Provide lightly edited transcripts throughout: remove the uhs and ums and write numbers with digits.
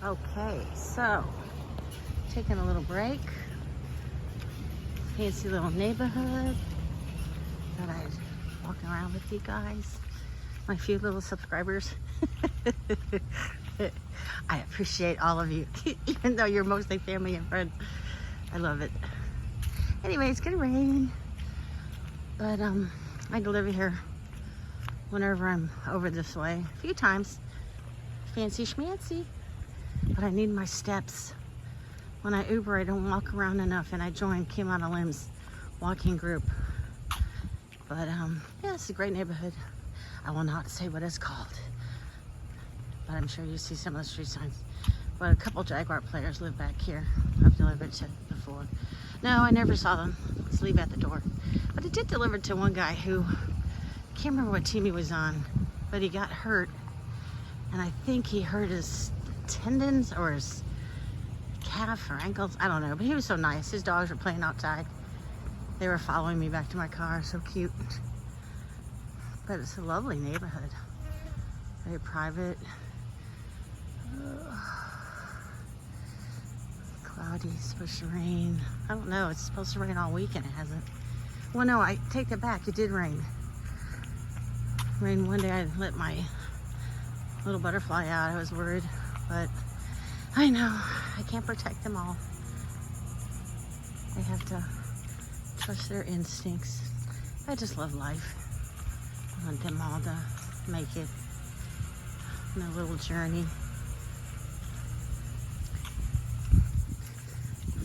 Okay, so taking a little break. Fancy little neighborhood. Thought I'd walk around with you guys, my few little subscribers. I appreciate all of you, even though you're mostly family and friends. I love it. Anyway, it's gonna rain, but I deliver here whenever I'm over this way. A few times, fancy schmancy, but I need my steps. When I Uber, I don't walk around enough, and I joined Came Out of Limbs walking group. But yeah, it's a great neighborhood. I will not say what it's called, but I'm sure you see some of the street signs. But a couple Jaguar players live back here. I've delivered to before. No, I never saw them. Let's leave at the door. But I did deliver to one guy who, can't remember what team he was on, but he got hurt. And I think he hurt his tendons or his calf or ankles. I don't know, but he was so nice. His dogs were playing outside. They were following me back to my car. So cute. But it's a lovely neighborhood. Very private. Cloudy, supposed to rain. I don't know, it's supposed to rain all week and it hasn't. Well, no, I take that back. It did rain. Rain one day. I let my little butterfly out. I was worried, but I know I can't protect them all. They have to trust their instincts. I just love life. I want them all to make it in a little journey.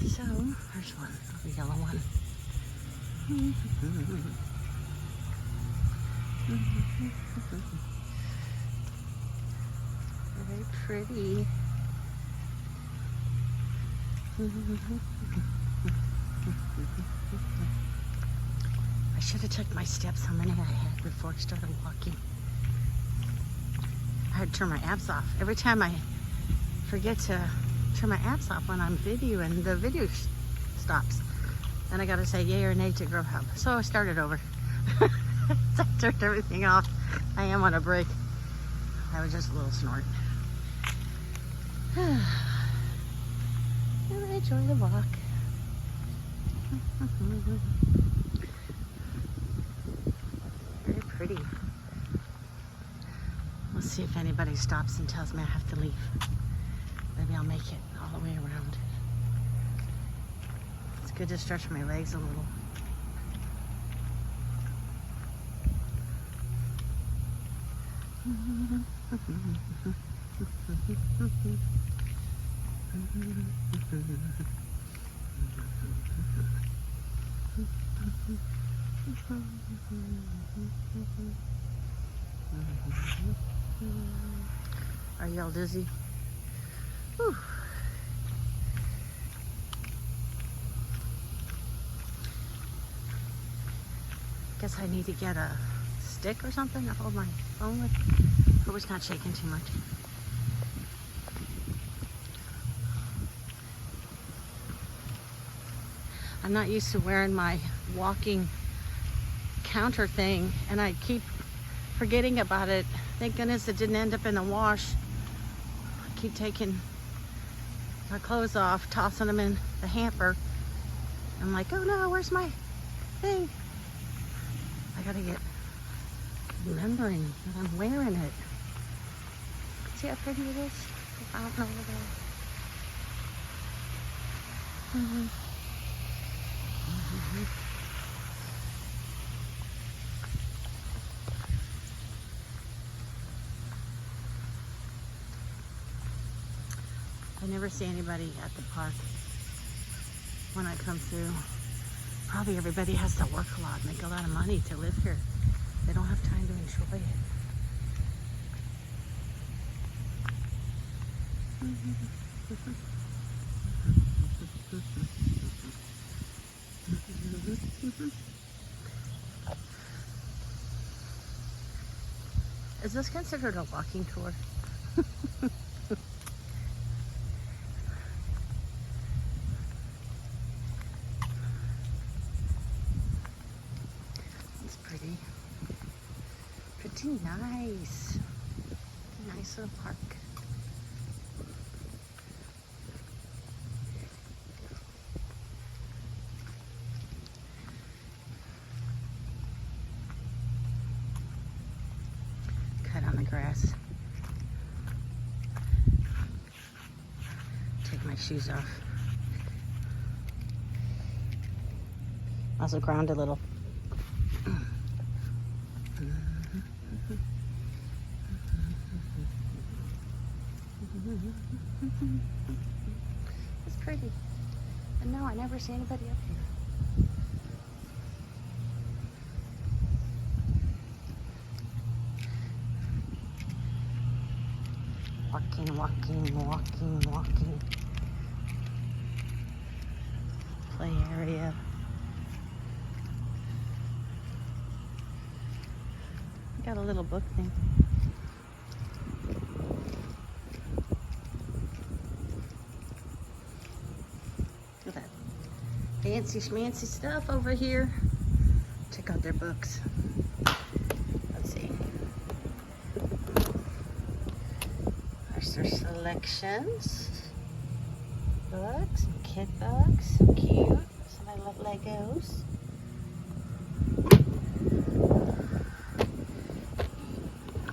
So, there's one, the yellow one. Very pretty. I should have checked my steps, how many I had before I started walking. I had to turn my apps off. Every time I forget to turn my apps off when I'm videoing, the video stops. Then I gotta say yay or nay to Grubhub. So I started over. So I turned everything off. I am on a break. I was just a little snort. And I enjoy the walk. Very pretty. We'll see if anybody stops and tells me I have to leave. Maybe I'll make it all the way around. It's good to stretch my legs a little. Are y'all dizzy? Whew. Guess I need to get a stick or something to hold my phone with. Hope it's not shaking too much. I'm not used to wearing my walking counter thing, and I keep forgetting about it. Thank goodness it didn't end up in the wash. I keep taking my clothes off, tossing them in the hamper. I'm like, oh no, where's my thing? I gotta get remembering that I'm wearing it. See how pretty it is? The fountain over there. I never see anybody at the park when I come through. Probably everybody has to work a lot, make a lot of money to live here. They don't have time to enjoy it. Is this considered a walking tour? It's pretty. Pretty nice. Nice little park. my shoes off. Also ground a little. It's pretty. But no, I never see anybody up here. Walking, walking, walking, walking. Play area. Got a little book thing. Look at that fancy schmancy stuff over here. Check out their books. Let's see. There's their selections. Books, kid books, so cute. Somebody love Legos.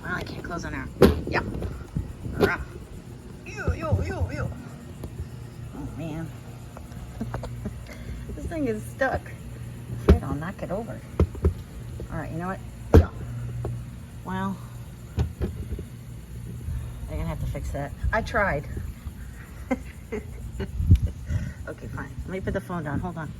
Well, I can't close on her. Yep. Ew. Oh man. This thing is stuck. I'm afraid I'll knock it over. Alright, you know what? Yeah. Well, they're gonna have to fix that. I tried. Okay, fine. Let me put the phone down. Hold on.